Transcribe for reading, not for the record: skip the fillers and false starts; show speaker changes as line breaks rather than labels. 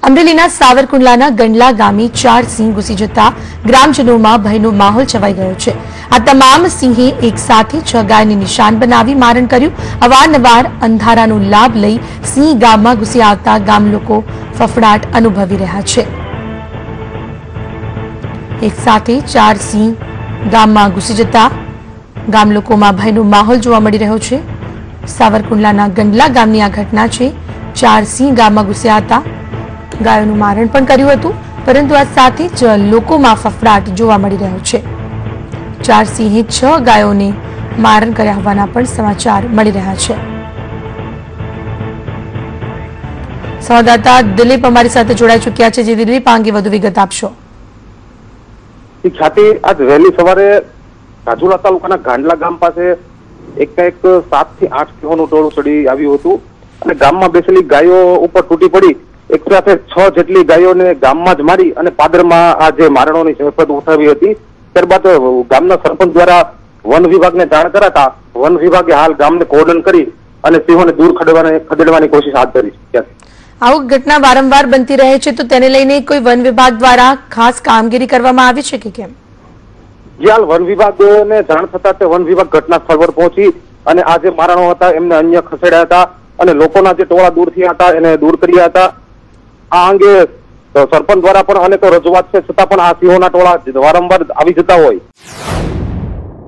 અમરેલીના સાવરકુંડલાના ગંડલા ગામે 4 સિંહ ઘૂસી જતા ગ્રામજનોમાં ભયનો માહોલ છવાઈ ગયો છે। આ તમામ સિંહે એક સાથે 6 ગાયને નિશાન બનાવી મારણ કર્યું। અવારનવાર અંધારાનો લાભ લઈ સિંહ ગામમાં ઘૂસી આવતા ગામ લોકો ફફડાટ અનુભવી રહ્યા છે। એક સાથે 4 સિંહ ગામમાં ઘૂસી જતા ગામ લોકોમાં ભયનો માહોલ જોવા મળી રહ્યો છે। સાવરકુંડલાના ગંડલા ગામની આ ઘટના છે। 4 સિંહ ગામમાં ઘૂસ્યા હતા, ગાયોનું મારણ પણ કર્યું હતું, પરંતુ આ સાથે જ લોકોમાં ફફડાટ જોવા મળી રહ્યો છે। 4 સિંહે 6 ગાયોને મારણ કર્યા હોવાના પણ સમાચાર મળી રહ્યા છે। સંવાદદાતા દિલીપ અમારી સાથે જોડાઈ ચૂક્યા છે। જે દિલીપ, આ અંગે વધુ વિગત આપશો।
ખ્યાતિ, આજ વહેલી સવારે રાજુલા તાલુકાના ગાંડલા ગામ પાસે એકાએક 7 થી 8 સિંહોનું ટોળું ચડી આવ્યું હતું અને ગામમાં બેસેલી ગાયો ઉપર તૂટી પડી એક સાથે 6 જેટલી ગાયોને ગામમાં જ મારી અને પાદરમાં આ જે મારણોની જહેમત ઉઠાવી હતી। ત્યારબાદ ગામના સરપંચ દ્વારા વન વિભાગને જાણ કરાતા વન વિભાગે હાલ ગામને કોર્ડન કરી અને સિંહોને દૂર ખદેડવાની કોશિશ હાથ ધરી છે।
આવું ઘટના વારંવાર બનતી રહે છે, તો તેને લઈને કોઈ વન વિભાગ દ્વારા ખાસ કામગીરી કરવામાં આવી છે કે કેમ?
હાલ વન વિભાગને જાણ થતા તે વન વિભાગ ઘટના સ્થળ પર પહોંચી અને આ જે મારણો હતા એમને અન્ય ખસેડ્યા હતા અને લોકોના જે ટોળા દૂર થયા હતા એને દૂર કર્યા હતા। આ અંગે સરપંચ દ્વારા પણ અનેકો રજૂઆત છે, છતાં પણ આ સિંહોના ટોળા વારંવાર આવી જતા હોય